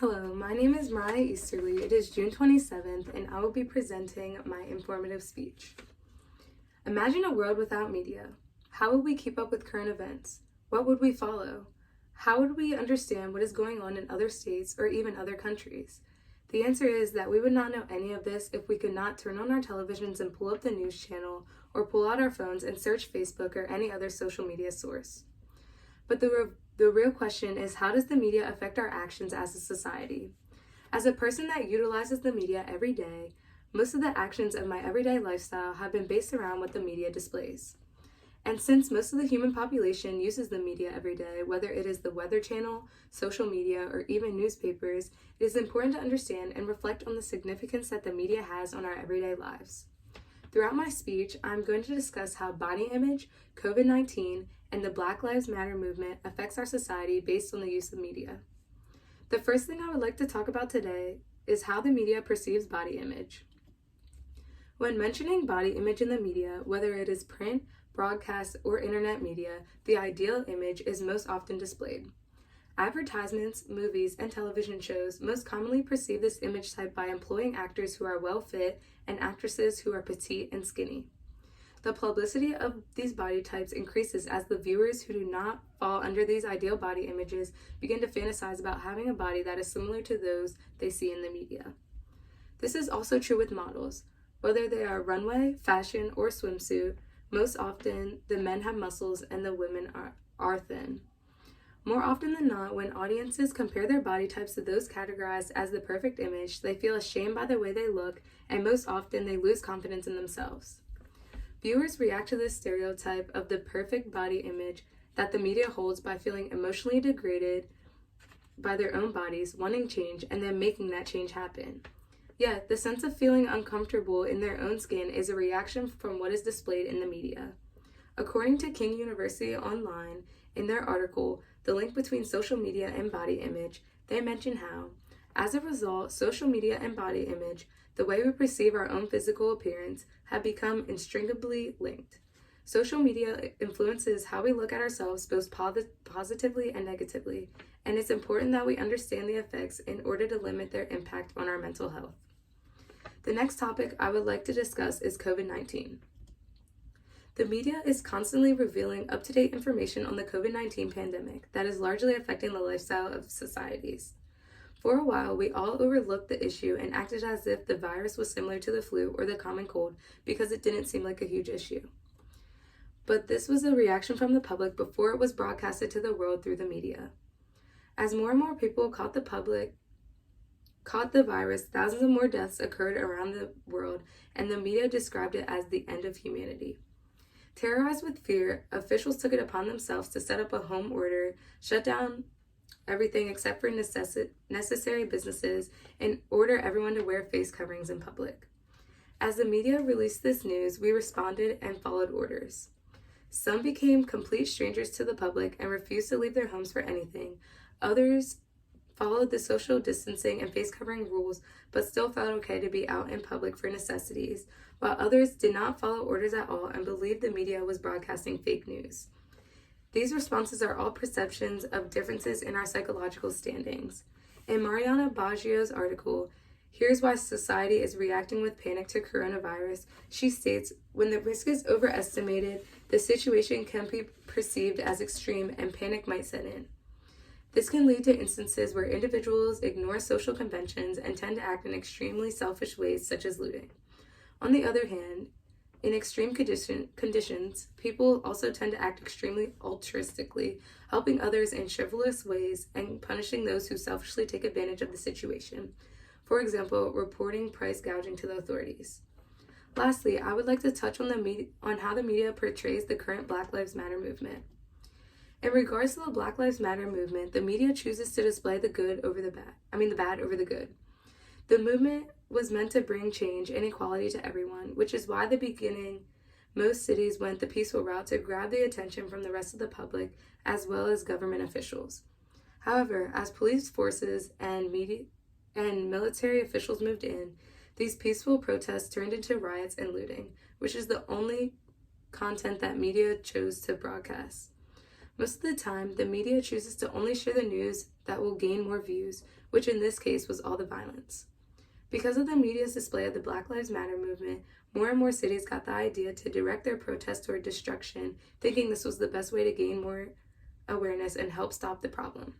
Hello, my name is Mariah Easterly. It is June 27th, and I will be presenting my informative speech. Imagine a world without media. How would we keep up with current events? What would we follow? How would we understand what is going on in other states or even other countries? The answer is that we would not know any of this if we could not turn on our televisions and pull up the news channel or pull out our phones and search Facebook or any other social media source. But the real question is, how does the media affect our actions as a society? As a person that utilizes the media every day, most of the actions of my everyday lifestyle have been based around what the media displays. And since most of the human population uses the media every day, whether it is the Weather Channel, social media, or even newspapers, it is important to understand and reflect on the significance that the media has on our everyday lives. Throughout my speech, I'm going to discuss how body image, COVID-19, and the Black Lives Matter movement affects our society based on the use of media. The first thing I would like to talk about today is how the media perceives body image. When mentioning body image in the media, whether it is print, broadcast, or internet media, the ideal image is most often displayed. Advertisements, movies, and television shows most commonly perceive this image type by employing actors who are well fit and actresses who are petite and skinny. The publicity of these body types increases as the viewers who do not fall under these ideal body images begin to fantasize about having a body that is similar to those they see in the media. This is also true with models. Whether they are runway, fashion, or swimsuit, most often the men have muscles and the women are thin. More often than not, when audiences compare their body types to those categorized as the perfect image, they feel ashamed by the way they look, and most often they lose confidence in themselves. Viewers react to this stereotype of the perfect body image that the media holds by feeling emotionally degraded by their own bodies, wanting change, and then making that change happen. Yet, the sense of feeling uncomfortable in their own skin is a reaction from what is displayed in the media. According to King University Online, in their article, The Link Between Social Media and Body Image, they mention how, as a result, social media and body image, the way we perceive our own physical appearance, have become inextricably linked. Social media influences how we look at ourselves both positively and negatively, and it's important that we understand the effects in order to limit their impact on our mental health. The next topic I would like to discuss is COVID-19. The media is constantly revealing up-to-date information on the COVID-19 pandemic that is largely affecting the lifestyle of societies. For a while, we all overlooked the issue and acted as if the virus was similar to the flu or the common cold because it didn't seem like a huge issue. But this was a reaction from the public before it was broadcasted to the world through the media. As more and more people caught the virus, thousands of more deaths occurred around the world, and the media described it as the end of humanity. Terrorized with fear, officials took it upon themselves to set up a home order, shut down everything except for necessary businesses, and order everyone to wear face coverings in public. As the media released this news, we responded and followed orders. Some became complete strangers to the public and refused to leave their homes for anything. Others followed the social distancing and face covering rules, but still felt okay to be out in public for necessities, while others did not follow orders at all and believed the media was broadcasting fake news. These responses are all perceptions of differences in our psychological standings. In Mariana Baggio's article, Here's Why Society is Reacting with Panic to Coronavirus, she states, when the risk is overestimated, the situation can be perceived as extreme and panic might set in. This can lead to instances where individuals ignore social conventions and tend to act in extremely selfish ways, such as looting. On the other hand, in extreme conditions, people also tend to act extremely altruistically, helping others in chivalrous ways and punishing those who selfishly take advantage of the situation. For example, reporting price gouging to the authorities. Lastly, I would like to touch on how the media portrays the current Black Lives Matter movement. In regards to the Black Lives Matter movement, the media chooses to display the bad over the good. The movement was meant to bring change and equality to everyone, which is why at the beginning, most cities went the peaceful route to grab the attention from the rest of the public as well as government officials. However, as police forces and military officials moved in, these peaceful protests turned into riots and looting, which is the only content that media chose to broadcast. Most of the time, the media chooses to only share the news that will gain more views, which in this case was all the violence. Because of the media's display of the Black Lives Matter movement, more and more cities got the idea to direct their protests toward destruction, thinking this was the best way to gain more awareness and help stop the problem.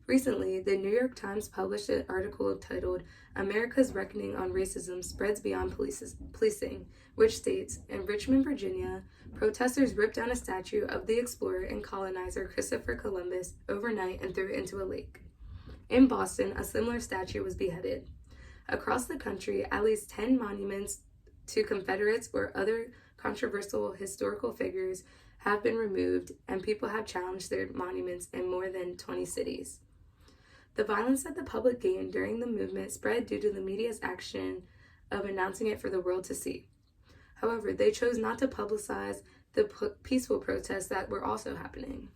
Recently, the New York Times published an article titled "America's Reckoning on Racism Spreads Beyond Policing," which states, in Richmond, Virginia, protesters ripped down a statue of the explorer and colonizer Christopher Columbus overnight and threw it into a lake. In Boston, a similar statue was beheaded. Across the country, at least 10 monuments to Confederates or other controversial historical figures have been removed, and people have challenged their monuments in more than 20 cities. The violence that the public gained during the movement spread due to the media's action of announcing it for the world to see. However, they chose not to publicize the peaceful protests that were also happening.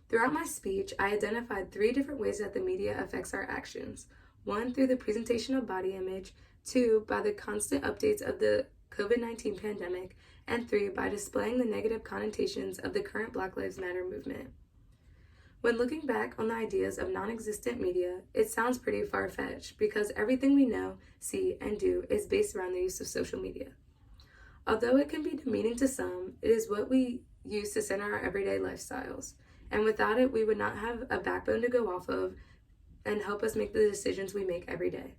Throughout my speech, I identified 3 different ways that the media affects our actions. 1, through the presentation of body image, 2, by the constant updates of the COVID-19 pandemic, and 3, by displaying the negative connotations of the current Black Lives Matter movement. When looking back on the ideas of non-existent media, it sounds pretty far-fetched because everything we know, see, and do is based around the use of social media. Although it can be demeaning to some, it is what we use to center our everyday lifestyles, and without it, we would not have a backbone to go off of and help us make the decisions we make every day.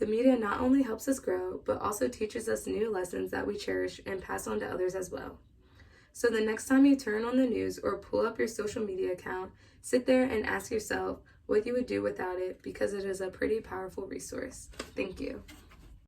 The media not only helps us grow, but also teaches us new lessons that we cherish and pass on to others as well. So the next time you turn on the news or pull up your social media account, sit there and ask yourself what you would do without it, because it is a pretty powerful resource. Thank you.